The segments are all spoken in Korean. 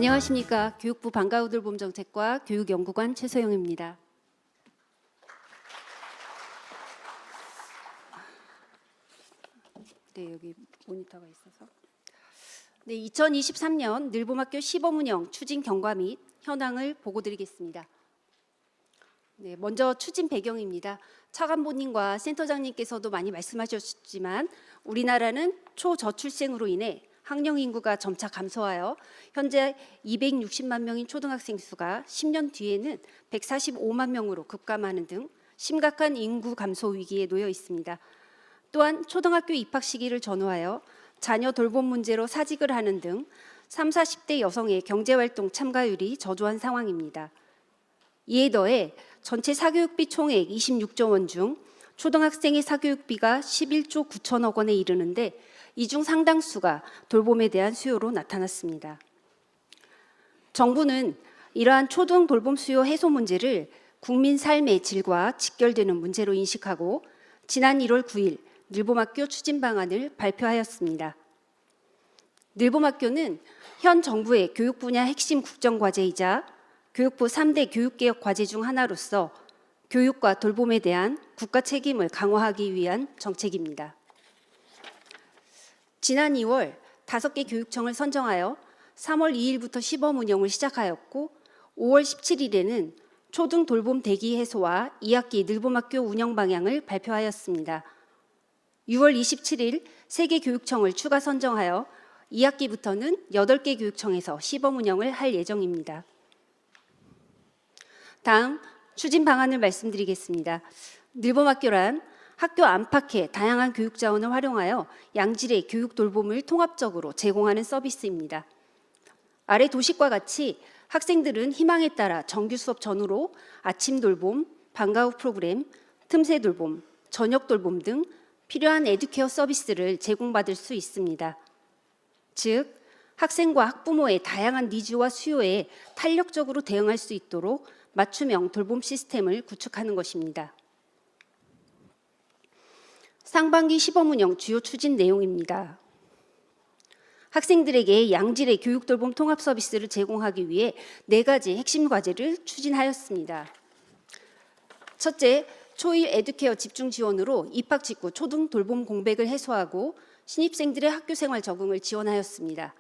안녕하십니까. 교육부 방과후돌봄정책과 교육연구관 최소영입니다. 네, 여기 모니터가 있어서. 네, 2023년 늘봄학교 시범운영 추진 경과 및 현황을 보고드리겠습니다. 네, 먼저 추진 배경입니다. 차관보님과 센터장님께서도 많이 말씀하셨지만 우리나라는 초저출생으로 인해 학령 인구가 점차 감소하여 현재 260만 명인 초등학생 수가 10년 뒤에는 145만 명으로 급감하는 등 심각한 인구 감소 위기에 놓여 있습니다. 또한 초등학교 입학 시기를 전후하여 자녀 돌봄 문제로 사직을 하는 등 30, 40대 여성의 경제활동 참가율이 저조한 상황입니다. 이에 더해 전체 사교육비 총액 26조 원 중 초등학생의 사교육비가 11조 9천억 원에 이르는데 이 중 상당수가 돌봄에 대한 수요로 나타났습니다. 정부는 이러한 초등 돌봄 수요 해소 문제를 국민 삶의 질과 직결되는 문제로 인식하고 지난 1월 9일 늘봄학교 추진 방안을 발표하였습니다. 늘봄학교는 현 정부의 교육 분야 핵심 국정과제이자 교육부 3대 교육개혁 과제 중 하나로서 교육과 돌봄에 대한 국가 책임을 강화하기 위한 정책입니다. 지난 2월 5개 교육청을 선정하여 3월 2일부터 시범 운영을 시작하였고 5월 17일에는 초등 돌봄 대기 해소와 2학기 늘봄학교 운영 방향을 발표하였습니다. 6월 27일 3개 교육청을 추가 선정하여 2학기부터는 8개 교육청에서 시범 운영을 할 예정입니다. 다음 추진 방안을 말씀드리겠습니다. 늘봄학교란 학교 안팎의 다양한 교육 자원을 활용하여 양질의 교육 돌봄을 통합적으로 제공하는 서비스입니다. 아래 도식과 같이 학생들은 희망에 따라 정규 수업 전후로 아침 돌봄, 방과 후 프로그램, 틈새 돌봄, 저녁 돌봄 등 필요한 에듀케어 서비스를 제공받을 수 있습니다. 즉, 학생과 학부모의 다양한 니즈와 수요에 탄력적으로 대응할 수 있도록 맞춤형 돌봄 시스템을 구축하는 것입니다. 상반기 시범운영 주요 추진 내용입니다. 학생들에게 양질의 교육 돌봄 통합 서비스를 제공하기 위해 4가지 핵심 과제를 추진하였습니다. 첫째, 초일 에듀케어 집중 지원으로 입학 직후 초등 돌봄 공백을 해소하고 신입생들의 학교 생활 적응을 지원하였습니다.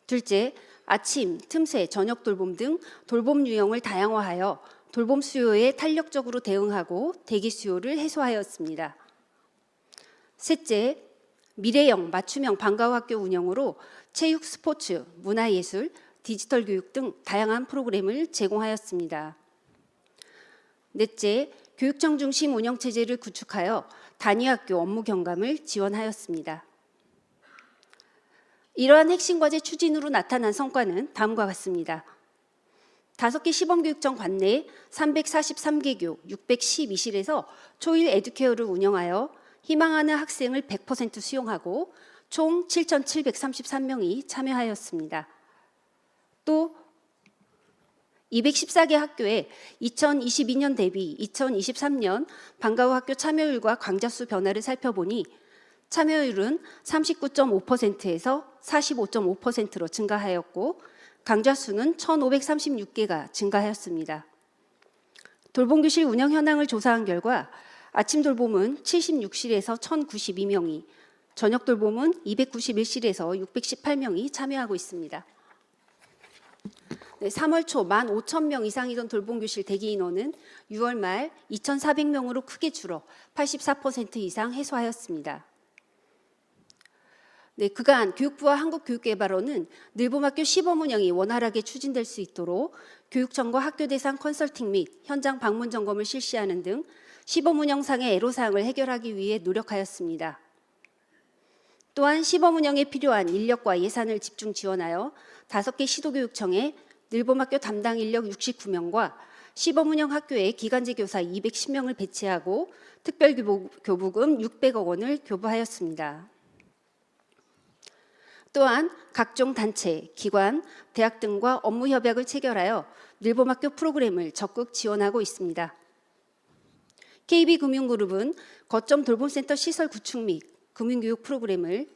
둘째, 아침, 틈새, 저녁 돌봄 등 돌봄 유형을 다양화하여 돌봄 수요에 탄력적으로 대응하고 대기 수요를 해소하였습니다. 셋째, 미래형 맞춤형 방과 후 학교 운영으로 체육, 스포츠, 문화예술, 디지털 교육 등 다양한 프로그램을 제공하였습니다. 넷째, 교육청 중심 운영체제를 구축하여 단위학교 업무 경감을 지원하였습니다. 이러한 핵심 과제 추진으로 나타난 성과는 다음과 같습니다. 5개 시범교육청 관내 343개 교 612실에서 초일 에듀케어를 운영하여 희망하는 학생을 100% 수용하고 총 7,733명이 참여하였습니다. 또 214개 학교에 2022년 대비 2023년 방과 후 학교 참여율과 강좌수 변화를 살펴보니 참여율은 39.5%에서 45.5%로 증가하였고 강좌수는 1,536개가 증가하였습니다. 돌봄교실 운영 현황을 조사한 결과 아침 돌봄은 76실에서 1,092명이, 저녁 돌봄은 291실에서 618명이 참여하고 있습니다. 네, 3월 초 15,000명 이상이던 돌봄교실 대기 인원은 6월 말 2,400명으로 크게 줄어 84% 이상 해소하였습니다. 네, 그간 교육부와 한국교육개발원은 늘봄학교 시범 운영이 원활하게 추진될 수 있도록 교육청과 학교 대상 컨설팅 및 현장 방문 점검을 실시하는 등 시범 운영상의 애로사항을 해결하기 위해 노력하였습니다. 또한 시범 운영에 필요한 인력과 예산을 집중 지원하여 5개 시도교육청에 늘봄학교 담당 인력 69명과 시범 운영 학교에 기간제 교사 210명을 배치하고 특별교부금 600억 원을 교부하였습니다. 또한 각종 단체, 기관, 대학 등과 업무 협약을 체결하여 늘봄학교 프로그램을 적극 지원하고 있습니다. KB금융그룹은 거점 돌봄센터 시설 구축 및 금융교육 프로그램을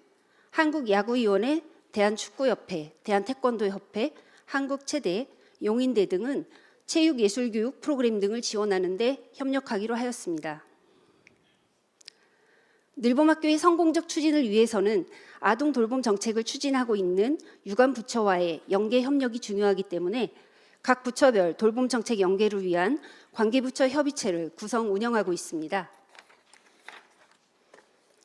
한국야구위원회, 대한축구협회, 대한태권도협회, 한국체대, 용인대 등은 체육예술교육 프로그램 등을 지원하는 데 협력하기로 하였습니다. 늘봄학교의 성공적 추진을 위해서는 아동 돌봄 정책을 추진하고 있는 유관 부처와의 연계 협력이 중요하기 때문에 각 부처별 돌봄 정책 연계를 위한 관계부처 협의체를 구성 운영하고 있습니다.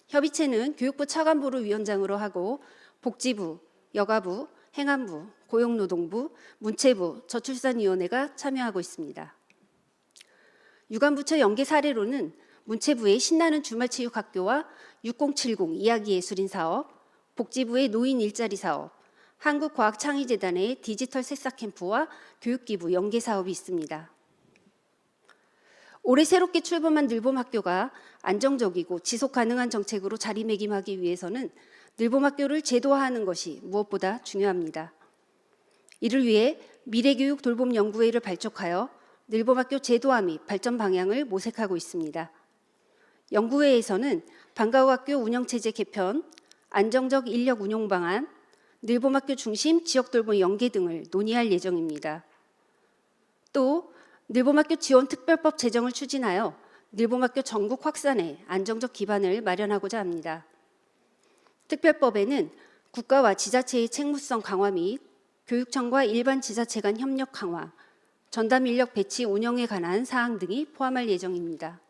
협의체는 교육부 차관부를 위원장으로 하고 복지부, 여가부, 행안부, 고용노동부, 문체부, 저출산위원회가 참여하고 있습니다. 유관부처 연계 사례로는 문체부의 신나는 주말체육학교와 6070 이야기예술인 사업, 복지부의 노인 일자리 사업, 한국과학창의재단의 디지털 새싹캠프와 교육기부 연계 사업이 있습니다. 올해 새롭게 출범한 늘봄학교가 안정적이고 지속가능한 정책으로 자리매김하기 위해서는 늘봄학교를 제도화하는 것이 무엇보다 중요합니다. 이를 위해 미래교육 돌봄연구회를 발족하여 늘봄학교 제도화 및 발전 방향을 모색하고 있습니다. 연구회에서는 방과후 학교 운영체제 개편, 안정적 인력 운용 방안, 늘봄학교 중심 지역돌봄 연계 등을 논의할 예정입니다. 또 늘봄학교 지원특별법 제정을 추진하여 늘봄학교 전국 확산에 안정적 기반을 마련하고자 합니다. 특별법에는 국가와 지자체의 책무성 강화 및 교육청과 일반 지자체 간 협력 강화, 전담 인력 배치 운영에 관한 사항 등이 포함할 예정입니다.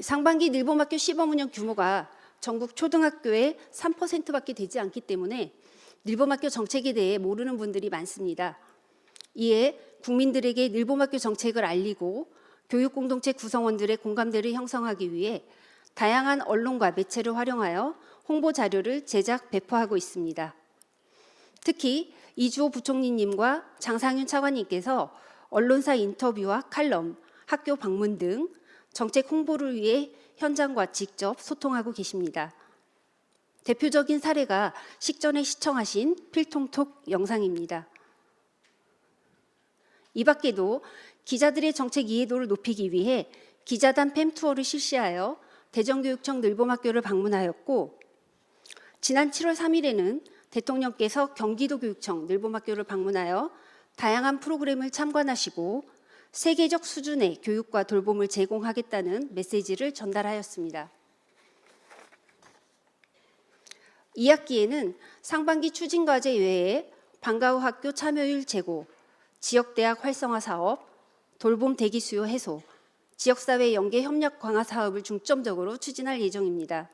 상반기 늘봄학교 시범 운영 규모가 전국 초등학교의 3%밖에 되지 않기 때문에 늘봄학교 정책에 대해 모르는 분들이 많습니다. 이에 국민들에게 늘봄학교 정책을 알리고 교육공동체 구성원들의 공감대를 형성하기 위해 다양한 언론과 매체를 활용하여 홍보 자료를 제작, 배포하고 있습니다. 특히 이주호 부총리님과 장상윤 차관님께서 언론사 인터뷰와 칼럼, 학교 방문 등 정책 홍보를 위해 현장과 직접 소통하고 계십니다. 대표적인 사례가 식전에 시청하신 필통톡 영상입니다. 이 밖에도 기자들의 정책 이해도를 높이기 위해 기자단 팸투어를 실시하여 대전교육청 늘봄학교를 방문하였고, 지난 7월 3일에는 대통령께서 경기도교육청 늘봄학교를 방문하여 다양한 프로그램을 참관하시고 세계적 수준의 교육과 돌봄을 제공하겠다는 메시지를 전달하였습니다. 2학기에는 상반기 추진과제 외에 방과후 학교 참여율 제고, 지역대학 활성화 사업, 돌봄 대기 수요 해소, 지역사회 연계 협력 강화 사업을 중점적으로 추진할 예정입니다.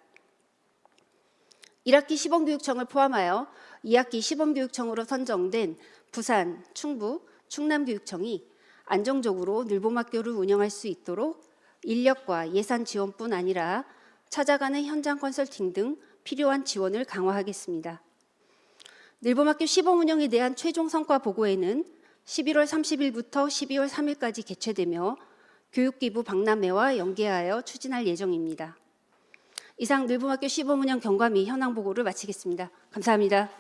1학기 시범교육청을 포함하여 2학기 시범교육청으로 선정된 부산, 충북, 충남교육청이 안정적으로 늘봄학교를 운영할 수 있도록 인력과 예산 지원뿐 아니라 찾아가는 현장 컨설팅 등 필요한 지원을 강화하겠습니다. 늘봄학교 시범 운영에 대한 최종 성과 보고에는 11월 30일부터 12월 3일까지 개최되며 교육기부 박람회와 연계하여 추진할 예정입니다. 이상 늘봄학교 시범 운영 경과 및 현황 보고를 마치겠습니다. 감사합니다.